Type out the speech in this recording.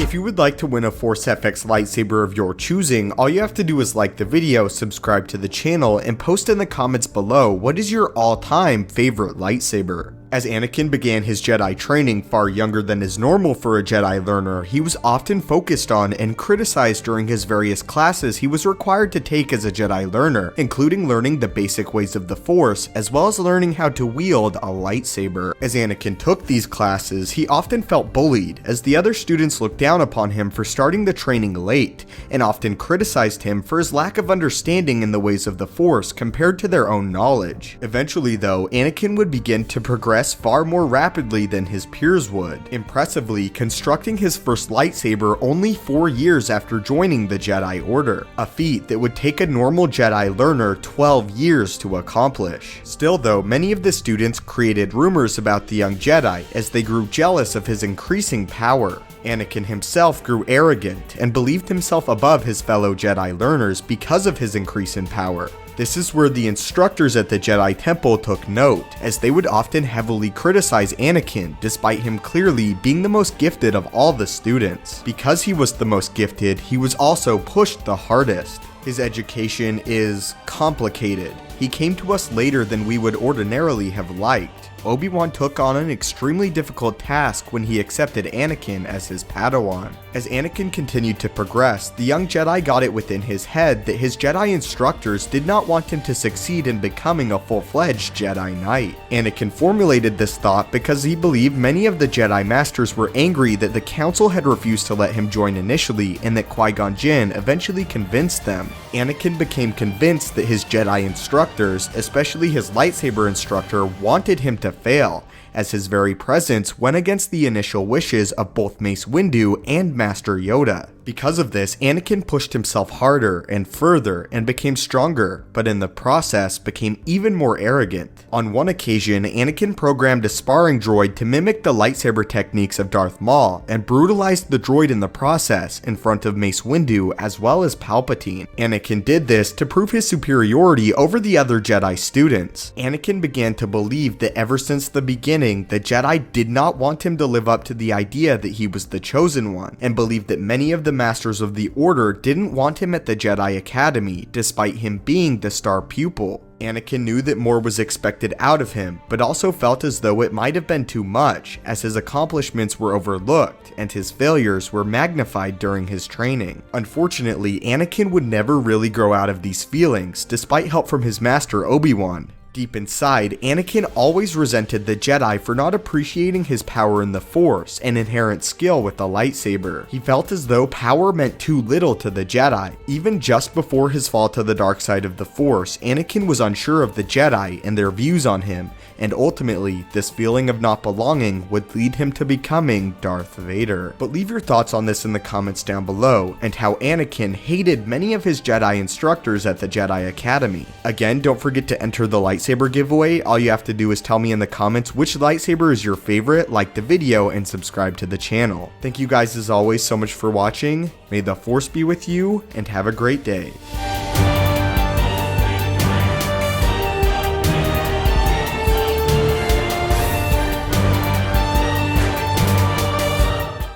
If you would like to win a Force FX lightsaber of your choosing, all you have to do is like the video, subscribe to the channel, and post in the comments below what is your all-time favorite lightsaber. As Anakin began his Jedi training far younger than is normal for a Jedi learner, he was often focused on and criticized during his various classes he was required to take as a Jedi learner, including learning the basic ways of the Force, as well as learning how to wield a lightsaber. As Anakin took these classes, he often felt bullied, as the other students looked down upon him for starting the training late, and often criticized him for his lack of understanding in the ways of the Force compared to their own knowledge. Eventually though, Anakin would begin to progress far more rapidly than his peers would, impressively constructing his first lightsaber only 4 years after joining the Jedi Order, a feat that would take a normal Jedi learner 12 years to accomplish. Still though, many of the students created rumors about the young Jedi as they grew jealous of his increasing power. Anakin himself grew arrogant and believed himself above his fellow Jedi learners because of his increase in power. This is where the instructors at the Jedi Temple took note, as they would often heavily criticize Anakin despite him clearly being the most gifted of all the students. Because he was the most gifted, he was also pushed the hardest. His education is complicated. He came to us later than we would ordinarily have liked. Obi-Wan took on an extremely difficult task when he accepted Anakin as his Padawan. As Anakin continued to progress, the young Jedi got it within his head that his Jedi instructors did not want him to succeed in becoming a full-fledged Jedi Knight. Anakin formulated this thought because he believed many of the Jedi Masters were angry that the Council had refused to let him join initially and that Qui-Gon Jinn eventually convinced them. Anakin became convinced that his Jedi instructors, especially his lightsaber instructor, wanted him to fail, as his very presence went against the initial wishes of both Mace Windu and Master Yoda. Because of this, Anakin pushed himself harder and further and became stronger, but in the process became even more arrogant. On one occasion, Anakin programmed a sparring droid to mimic the lightsaber techniques of Darth Maul and brutalized the droid in the process in front of Mace Windu as well as Palpatine. Anakin did this to prove his superiority over the other Jedi students. Anakin began to believe that ever since the beginning, the Jedi did not want him to live up to the idea that he was the chosen one, and believed that many of the Masters of the Order didn't want him at the Jedi Academy, despite him being the star pupil. Anakin knew that more was expected out of him, but also felt as though it might have been too much, as his accomplishments were overlooked, and his failures were magnified during his training. Unfortunately, Anakin would never really grow out of these feelings, despite help from his master Obi-Wan. Deep inside, Anakin always resented the Jedi for not appreciating his power in the Force and inherent skill with the lightsaber. He felt as though power meant too little to the Jedi. Even just before his fall to the dark side of the Force, Anakin was unsure of the Jedi and their views on him, and ultimately, this feeling of not belonging would lead him to becoming Darth Vader. But leave your thoughts on this in the comments down below, and how Anakin hated many of his Jedi instructors at the Jedi Academy. Again, don't forget to enter the lightsaber giveaway. All you have to do is tell me in the comments which lightsaber is your favorite, like the video, and subscribe to the channel. Thank you guys as always so much for watching. May the Force be with you, and have a great day.